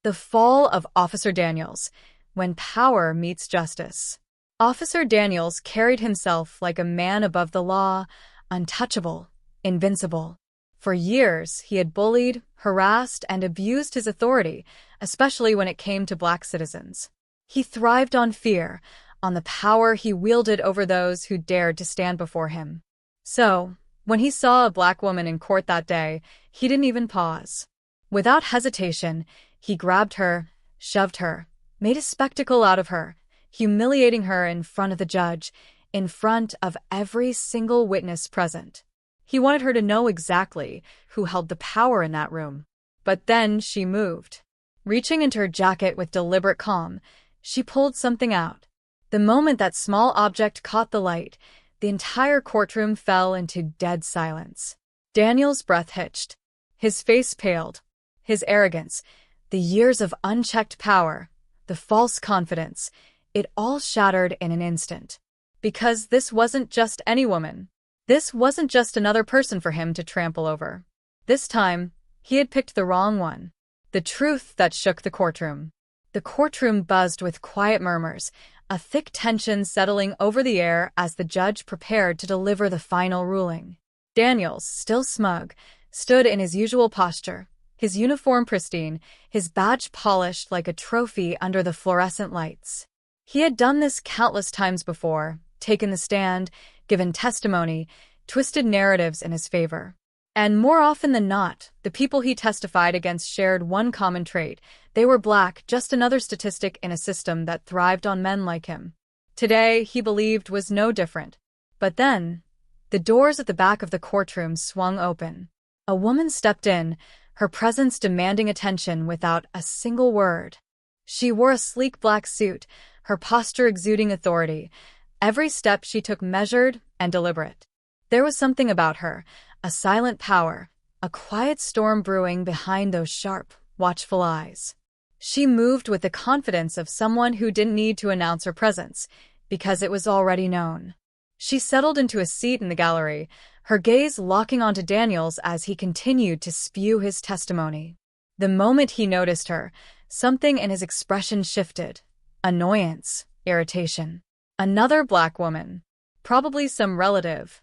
The Fall of Officer Daniels, When Power Meets Justice. Officer Daniels carried himself like a man above the law, untouchable, invincible. For years, he had bullied, harassed, and abused his authority, especially when it came to Black citizens. He thrived on fear, on the power he wielded over those who dared to stand before him. So, when he saw a Black woman in court that day, he didn't even pause. Without hesitation, he grabbed her, shoved her, made a spectacle out of her, humiliating her in front of the judge, in front of every single witness present. He wanted her to know exactly who held the power in that room. But then she moved. Reaching into her jacket with deliberate calm, she pulled something out. The moment that small object caught the light, the entire courtroom fell into dead silence. Daniel's breath hitched. His face paled. His arrogance, the years of unchecked power, the false confidence, it all shattered in an instant. Because this wasn't just any woman. This wasn't just another person for him to trample over. This time, he had picked the wrong one. The truth that shook the courtroom. The courtroom buzzed with quiet murmurs, a thick tension settling over the air as the judge prepared to deliver the final ruling. Daniels, still smug, stood in his usual posture, his uniform pristine, his badge polished like a trophy under the fluorescent lights. He had done this countless times before, taken the stand, given testimony, twisted narratives in his favor. And more often than not, the people he testified against shared one common trait. They were Black, just another statistic in a system that thrived on men like him. Today, he believed, was no different. But then, the doors at the back of the courtroom swung open. A woman stepped in, her presence demanding attention without a single word. She wore a sleek black suit, her posture exuding authority. Every step she took measured and deliberate. There was something about her, a silent power, a quiet storm brewing behind those sharp, watchful eyes. She moved with the confidence of someone who didn't need to announce her presence, because it was already known. She settled into a seat in the gallery, her gaze locking onto Daniels as he continued to spew his testimony. The moment he noticed her, something in his expression shifted. Annoyance, irritation. Another Black woman. Probably some relative.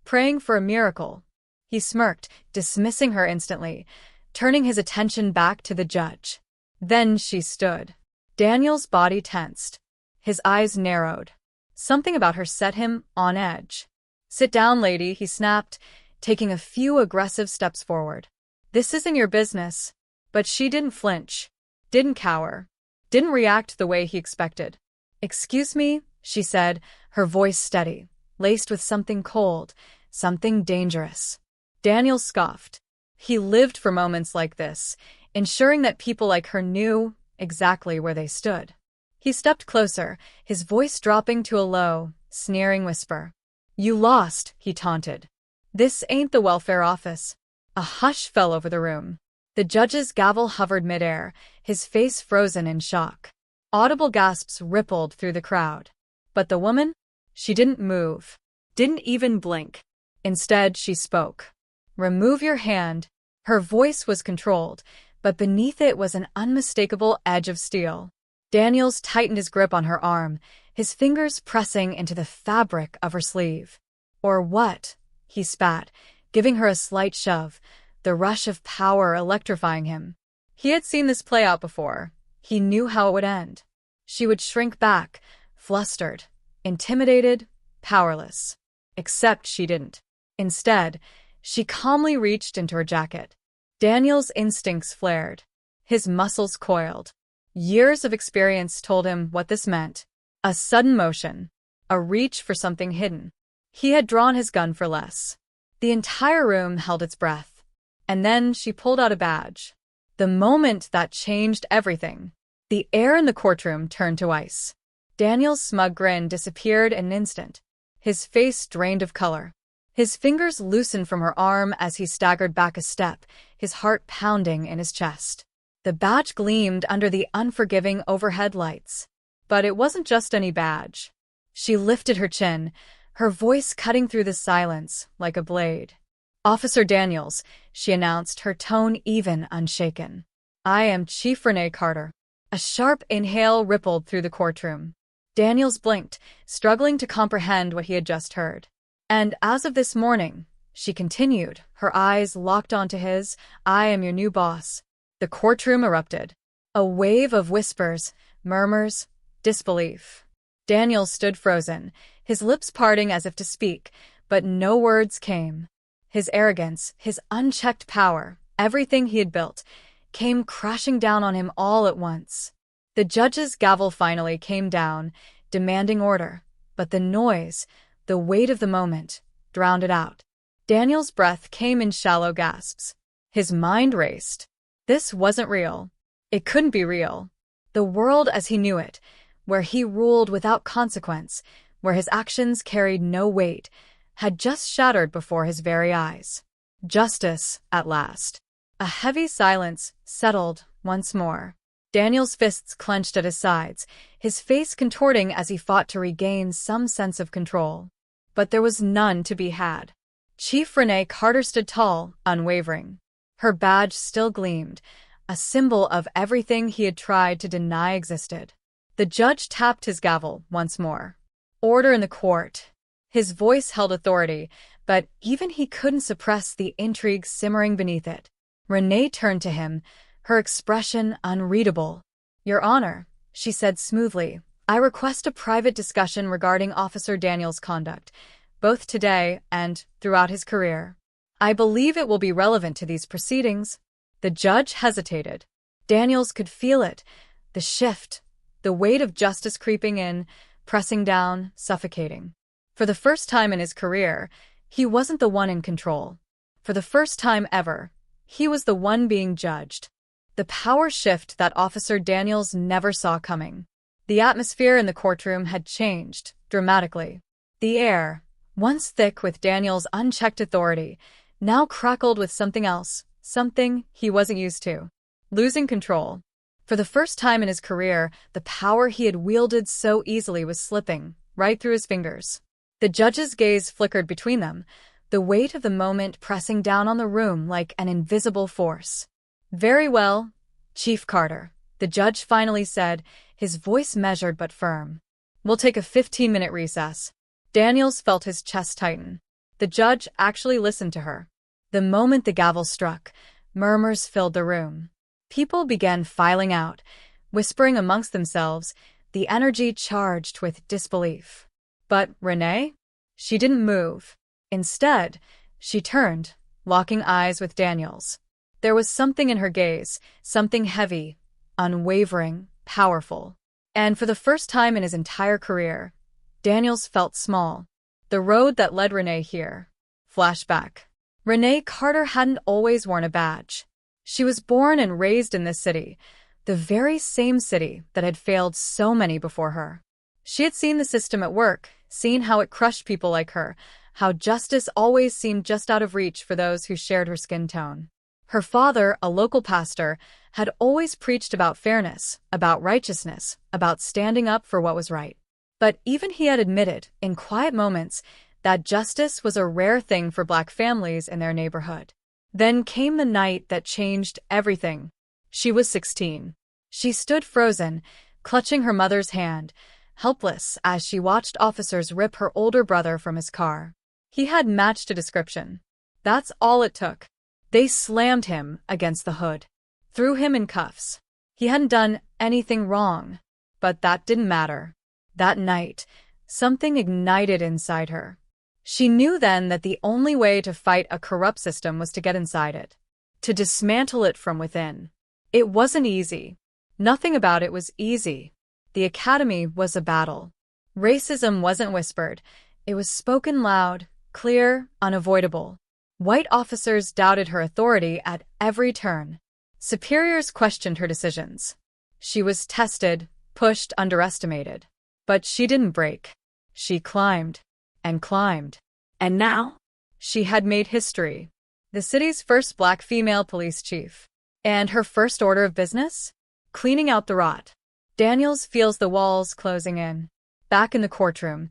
Praying for a miracle. He smirked, dismissing her instantly, turning his attention back to the judge. Then she stood. Daniel's body tensed. His eyes narrowed. Something about her set him on edge. "Sit down, lady," he snapped, taking a few aggressive steps forward. "This isn't your business." But she didn't flinch, didn't cower, didn't react the way he expected. "Excuse me," she said, her voice steady, laced with something cold, something dangerous. Daniel scoffed. He lived for moments like this, ensuring that people like her knew exactly where they stood. He stepped closer, his voice dropping to a low, sneering whisper. "You lost," he taunted. "This ain't the welfare office." A hush fell over the room. The judge's gavel hovered midair, his face frozen in shock. Audible gasps rippled through the crowd. But the woman? She didn't move. Didn't even blink. Instead, she spoke. "Remove your hand." Her voice was controlled, but beneath it was an unmistakable edge of steel. Daniels tightened his grip on her arm, his fingers pressing into the fabric of her sleeve. "Or what?" he spat, giving her a slight shove, the rush of power electrifying him. He had seen this play out before. He knew how it would end. She would shrink back, flustered, intimidated, powerless. Except she didn't. Instead, she calmly reached into her jacket. Daniel's instincts flared. His muscles coiled. Years of experience told him what this meant. A sudden motion. A reach for something hidden. He had drawn his gun for less. The entire room held its breath. And then she pulled out a badge. The moment that changed everything. The air in the courtroom turned to ice. Daniel's smug grin disappeared in an instant. His face drained of color. His fingers loosened from her arm as he staggered back a step, his heart pounding in his chest. The badge gleamed under the unforgiving overhead lights. But it wasn't just any badge. She lifted her chin, her voice cutting through the silence like a blade. "Officer Daniels," she announced, her tone even, unshaken. I am Chief Renee Carter. A sharp inhale rippled through the courtroom. Daniels blinked, struggling to comprehend what he had just heard. And as of this morning, she continued, her eyes locked onto his, I am your new boss. The courtroom erupted. A wave of whispers, murmurs, disbelief. Daniels stood frozen, his lips parting as if to speak, but no words came. His arrogance, his unchecked power, everything he had built, came crashing down on him all at once. The judge's gavel finally came down, demanding order, but the noise, the weight of the moment, drowned it out. Daniel's breath came in shallow gasps. His mind raced. This wasn't real. It couldn't be real. The world as he knew it, where he ruled without consequence, where his actions carried no weight, had just shattered before his very eyes. Justice, at last. A heavy silence settled once more. Daniel's fists clenched at his sides, his face contorting as he fought to regain some sense of control. But there was none to be had. Chief Renee Carter stood tall, unwavering. Her badge still gleamed, a symbol of everything he had tried to deny existed. The judge tapped his gavel once more. Order in the court. His voice held authority, but even he couldn't suppress the intrigue simmering beneath it. Renee turned to him, her expression unreadable. Your Honor, she said smoothly, I request a private discussion regarding Officer Daniels' conduct, both today and throughout his career. I believe it will be relevant to these proceedings. The judge hesitated. Daniels could feel it, the shift, the weight of justice creeping in, pressing down, suffocating. For the first time in his career, he wasn't the one in control. For the first time ever, he was the one being judged. The power shift that Officer Daniels never saw coming. The atmosphere in the courtroom had changed, dramatically. The air, once thick with Daniels' unchecked authority, now crackled with something else, something he wasn't used to. Losing control. For the first time in his career, the power he had wielded so easily was slipping, right through his fingers. The judge's gaze flickered between them, the weight of the moment pressing down on the room like an invisible force. Very well, Chief Carter, the judge finally said, his voice measured but firm. We'll take a 15-minute recess. Daniels felt his chest tighten. The judge actually listened to her. The moment the gavel struck, murmurs filled the room. People began filing out, whispering amongst themselves, the energy charged with disbelief. But Renee? She didn't move. Instead, she turned, locking eyes with Daniels. There was something in her gaze, something heavy, unwavering, powerful. And for the first time in his entire career, Daniels felt small. The road that led Renee here. Flashback. Renee Carter hadn't always worn a badge. She was born and raised in this city, the very same city that had failed so many before her. She had seen the system at work, seen how it crushed people like her, how justice always seemed just out of reach for those who shared her skin tone. Her father, a local pastor, had always preached about fairness, about righteousness, about standing up for what was right. But even he had admitted, in quiet moments, that justice was a rare thing for Black families in their neighborhood. Then came the night that changed everything. She was 16. She stood frozen, clutching her mother's hand, helpless as she watched officers rip her older brother from his car. He had matched a description. That's all it took. They slammed him against the hood, threw him in cuffs. He hadn't done anything wrong, but that didn't matter. That night, something ignited inside her. She knew then that the only way to fight a corrupt system was to get inside it, to dismantle it from within. It wasn't easy. Nothing about it was easy. The academy was a battle. Racism wasn't whispered. It was spoken loud, clear, unavoidable. White officers doubted her authority at every turn. Superiors questioned her decisions. She was tested, pushed, underestimated. But she didn't break. She climbed and climbed. And now, she had made history. The city's first Black female police chief. And her first order of business? Cleaning out the rot. Daniels feels the walls closing in. Back in the courtroom,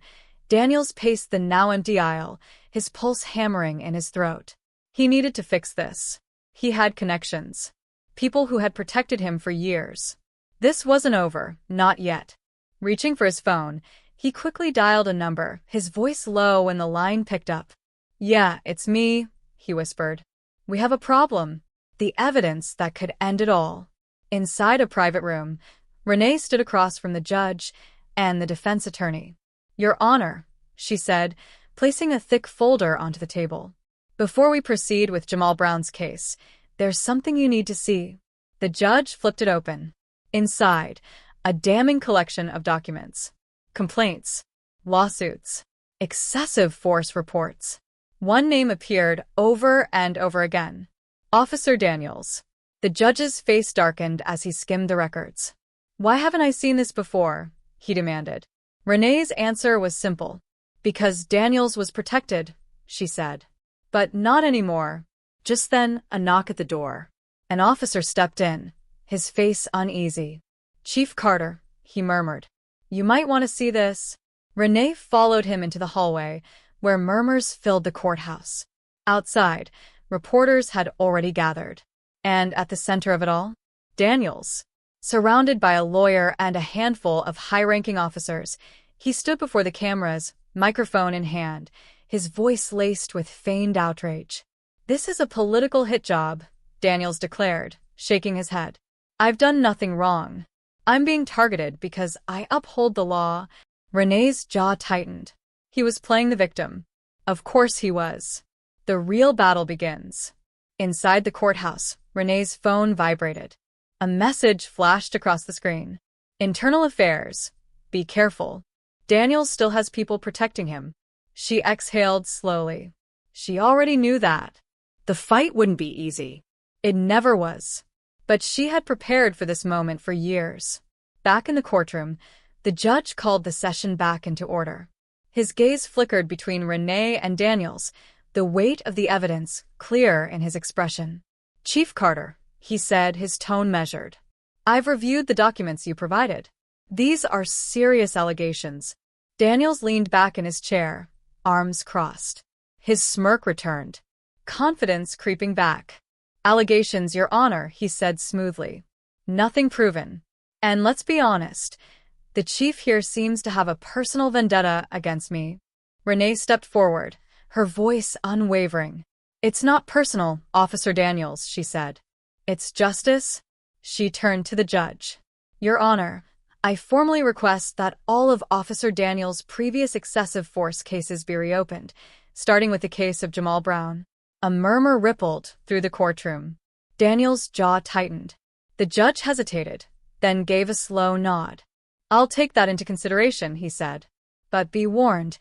Daniels paced the now empty aisle, his pulse hammering in his throat. He needed to fix this. He had connections. people who had protected him for years. This wasn't over, not yet. Reaching for his phone, he quickly dialed a number, his voice low when the line picked up. "Yeah, it's me," he whispered. "We have a problem. The evidence that could end it all." Inside a private room, Renee stood across from the judge and the defense attorney. "Your Honor," she said, placing a thick folder onto the table. "Before we proceed with Jamal Brown's case, there's something you need to see." The judge flipped it open. Inside, a damning collection of documents. Complaints, lawsuits, excessive force reports. One name appeared over and over again. Officer Daniels. The judge's face darkened as he skimmed the records. "Why haven't I seen this before?" he demanded. Renee's answer was simple. "Because Daniels was protected," she said. "But not anymore." Just then, a knock at the door. An officer stepped in, his face uneasy. "Chief Carter," he murmured. "You might want to see this." Renee followed him into the hallway, where murmurs filled the courthouse. Outside, reporters had already gathered. And at the center of it all, Daniels. Surrounded by a lawyer and a handful of high-ranking officers, he stood before the cameras, microphone in hand, his voice laced with feigned outrage. "This is a political hit job," Daniels declared, shaking his head. "I've done nothing wrong. I'm being targeted because I uphold the law." Renee's jaw tightened. He was playing the victim. Of course he was. The real battle begins. Inside the courthouse, Renee's phone vibrated. A message flashed across the screen. "Internal Affairs. Be careful. Daniels still has people protecting him." She exhaled slowly. She already knew that. The fight wouldn't be easy. It never was. But she had prepared for this moment for years. Back in the courtroom, the judge called the session back into order. His gaze flickered between Renee and Daniels, the weight of the evidence clear in his expression. "Chief Carter," he said, his tone measured. "I've reviewed the documents you provided. These are serious allegations." Daniels leaned back in his chair, arms crossed. His smirk returned, confidence creeping back. "Allegations, Your Honor," he said smoothly. "Nothing proven. And let's be honest, the chief here seems to have a personal vendetta against me." Renee stepped forward, her voice unwavering. "It's not personal, Officer Daniels," she said. "It's justice." She turned to the judge. "Your Honor, I formally request that all of Officer Daniels' previous excessive force cases be reopened, starting with the case of Jamal Brown." A murmur rippled through the courtroom. Daniels' jaw tightened. The judge hesitated, then gave a slow nod. "I'll take that into consideration," he said. "But be warned,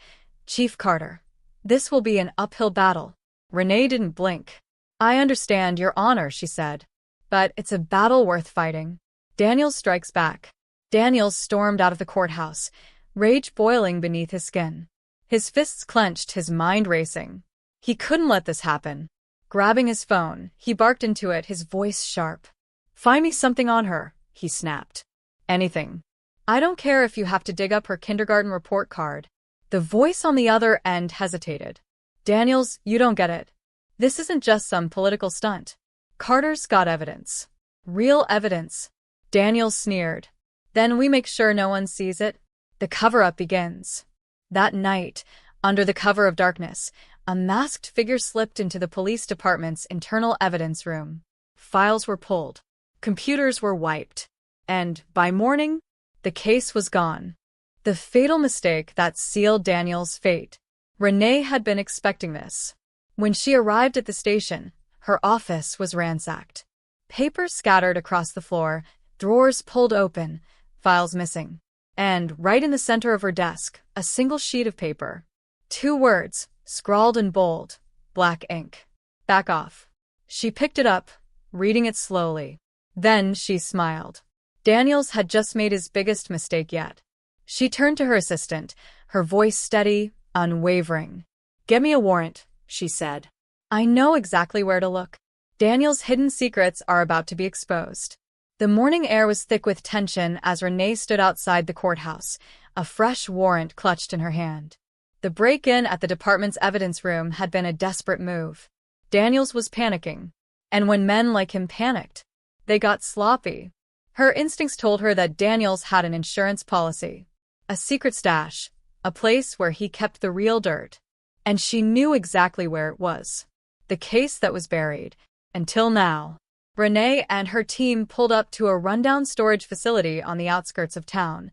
Chief Carter. This will be an uphill battle." Renee didn't blink. "I understand, Your Honor," she said. "But it's a battle worth fighting." Daniels strikes back. Daniels stormed out of the courthouse, rage boiling beneath his skin. His fists clenched, his mind racing. He couldn't let this happen. Grabbing his phone, he barked into it, his voice sharp. "Find me something on her," he snapped. "Anything. I don't care if you have to dig up her kindergarten report card." The voice on the other end hesitated. "Daniels, you don't get it. This isn't just some political stunt. Carter's got evidence. Real evidence." Daniels sneered. "Then we make sure no one sees it." The cover-up begins. That night, under the cover of darkness, a masked figure slipped into the police department's internal evidence room. Files were pulled. Computers were wiped. And, by morning, the case was gone. The fatal mistake that sealed Daniels' fate. Renee had been expecting this. When she arrived at the station, her office was ransacked. Papers scattered across the floor, drawers pulled open, files missing. And, right in the center of her desk, a single sheet of paper. 2 words, scrawled in bold, black ink. "Back off." She picked it up, reading it slowly. Then she smiled. Daniels had just made his biggest mistake yet. She turned to her assistant, her voice steady, unwavering. "Get me a warrant," she said. "I know exactly where to look." Daniels' hidden secrets are about to be exposed. The morning air was thick with tension as Renee stood outside the courthouse, a fresh warrant clutched in her hand. The break-in at the department's evidence room had been a desperate move. Daniels was panicking. And when men like him panicked, They got sloppy. Her instincts told her that Daniels had an insurance policy, a secret stash, a place where he kept the real dirt. And she knew exactly where it was. The case that was buried. Until now. Renee and her team pulled up to a rundown storage facility on the outskirts of town.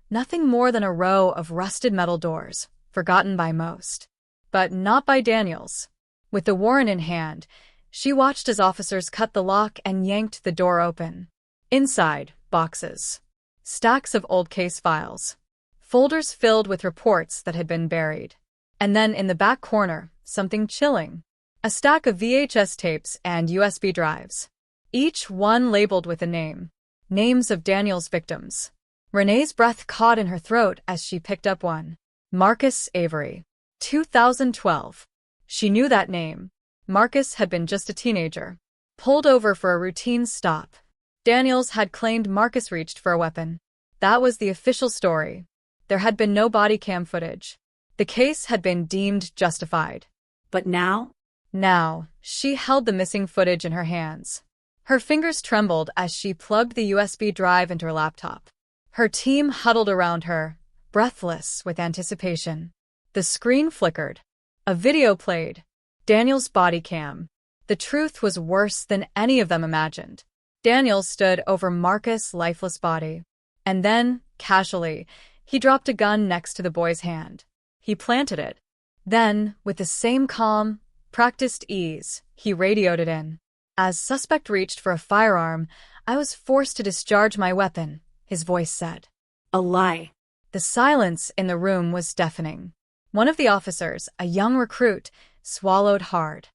Nothing more than a row of rusted metal doors, forgotten by most. But not by Daniels. With the warrant in hand, she watched as officers cut the lock and yanked the door open. Inside, boxes. Stacks of old case files. Folders filled with reports that had been buried. And then in the back corner, something chilling. A stack of VHS tapes and USB drives. Each one labeled with a name. Names of Daniels' victims. Renee's breath caught in her throat as she picked up one. Marcus Avery. 2012. She knew that name. Marcus had been just a teenager. Pulled over for a routine stop. Daniels had claimed Marcus reached for a weapon. That was the official story. There had been no body cam footage. The case had been deemed justified. But now? Now, she held the missing footage in her hands. Her fingers trembled as she plugged the USB drive into her laptop. Her team huddled around her, breathless with anticipation. The screen flickered. A video played. Daniels' body cam. The truth was worse than any of them imagined. Daniels stood over Marcus' lifeless body. And then, casually, he dropped a gun next to the boy's hand. He planted it. Then, with the same calm, practiced ease, he radioed it in. As suspect reached for a firearm, I was forced to discharge my weapon, his voice said. A lie. The silence in the room was deafening. One of the officers, a young recruit, swallowed hard.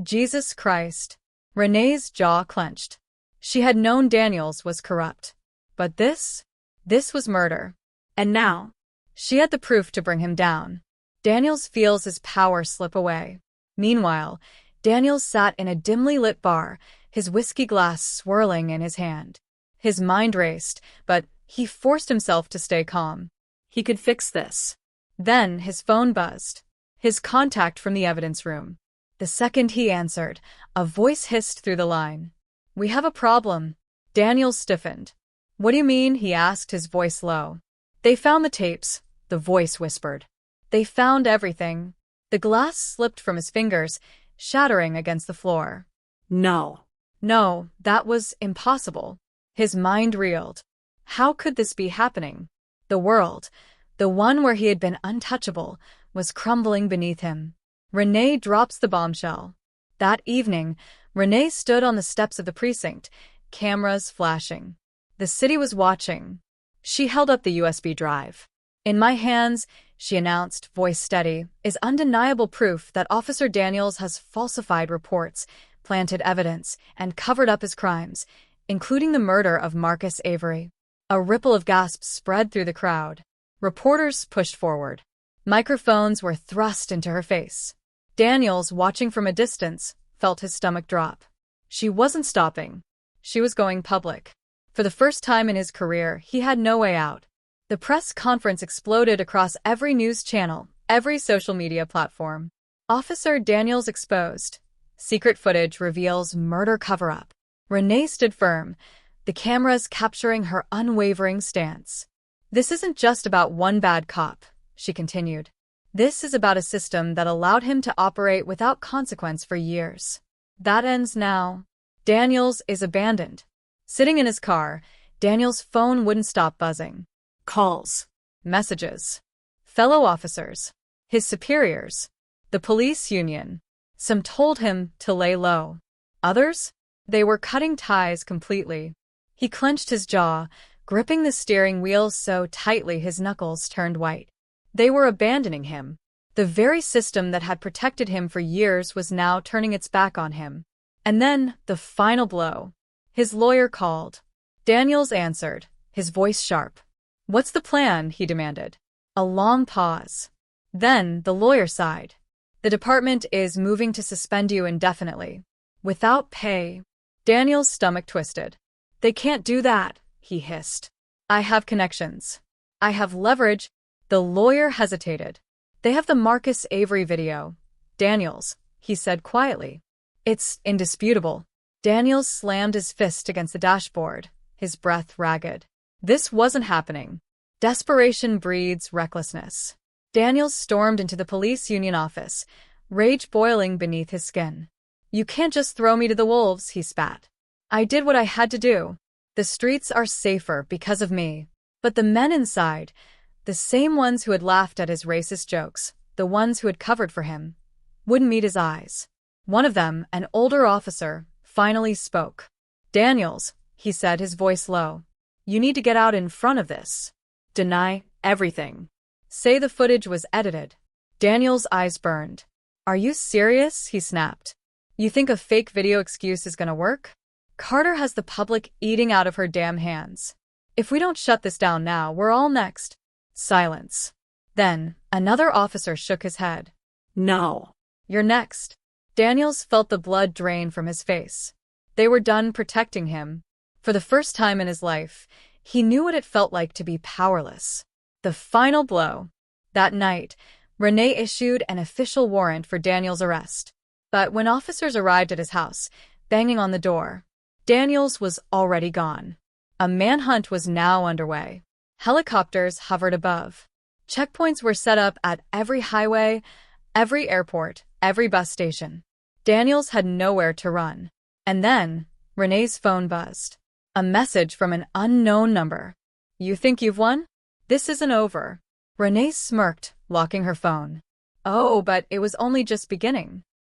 Jesus Christ. Renee's jaw clenched. She had known Daniels was corrupt. But this was murder. And now, she had the proof to bring him down. Daniels feels his power slip away. Meanwhile, Daniels sat in a dimly lit bar, his whiskey glass swirling in his hand. His mind raced, but he forced himself to stay calm. He could fix this. Then his phone buzzed. His contact from the evidence room. The second he answered, a voice hissed through the line. We have a problem. Daniels stiffened. What do you mean? He asked, his voice low. They found the tapes, the voice whispered. They found everything. The glass slipped from his fingers, shattering against the floor. No, that was impossible. His mind reeled. How could this be happening? The world, the one where he had been untouchable, was crumbling beneath him. Renee drops the bombshell. That evening, Renee stood on the steps of the precinct, cameras flashing. The city was watching. She held up the USB drive. In my hands, she announced, voice steady, is undeniable proof that Officer Daniels has falsified reports, planted evidence, and covered up his crimes, including the murder of Marcus Avery. A ripple of gasps spread through the crowd. Reporters pushed forward. Microphones were thrust into her face. Daniels, watching from a distance, felt his stomach drop. She wasn't stopping. She was going public. For the first time in his career, he had no way out. The press conference exploded across every news channel, every social media platform. Officer Daniels exposed. Secret footage reveals murder cover-up. Renee stood firm, the cameras capturing her unwavering stance. This isn't just about one bad cop, she continued. This is about a system that allowed him to operate without consequence for years. That ends now. Daniels is abandoned. Sitting in his car, Daniels' phone wouldn't stop buzzing. Calls. Messages. Fellow officers. His superiors. The police union. Some told him to lay low. Others? They were cutting ties completely. He clenched his jaw, gripping the steering wheel so tightly his knuckles turned white. They were abandoning him. The very system that had protected him for years was now turning its back on him. And then, the final blow. His lawyer called. Daniels answered, his voice sharp. What's the plan? He demanded. A long pause. Then the lawyer sighed. The department is moving to suspend you indefinitely. Without pay. Daniel's stomach twisted. They can't do that, he hissed. I have connections. I have leverage. The lawyer hesitated. They have the Marcus Avery video. Daniels, he said quietly. It's indisputable. Daniels slammed his fist against the dashboard, his breath ragged. This wasn't happening. Desperation breeds recklessness. Daniels stormed into the police union office, rage boiling beneath his skin. "You can't just throw me to the wolves," he spat. "I did what I had to do. The streets are safer because of me." But the men inside, the same ones who had laughed at his racist jokes, the ones who had covered for him, wouldn't meet his eyes. One of them, an older officer, finally spoke. "Daniels," he said, his voice low, "you need to get out in front of this. Deny everything. Say the footage was edited." Daniels' eyes burned. "Are you serious?" he snapped. "You think a fake video excuse is gonna work? Carter has the public eating out of her damn hands. If we don't shut this down now, we're all next." Silence. Then, another officer shook his head. "No. You're next." Daniels felt the blood drain from his face. They were done protecting him. For the first time in his life, he knew what it felt like to be powerless. The final blow. That night, Renee issued an official warrant for Daniels' arrest. But when officers arrived at his house, banging on the door, Daniels was already gone. A manhunt was now underway. Helicopters hovered above. Checkpoints were set up at every highway, every airport, every bus station. Daniels had nowhere to run. And then, Renee's phone buzzed. A message from an unknown number. "You think you've won? This isn't over." Renee smirked, locking her phone. "Oh, but it was only just beginning."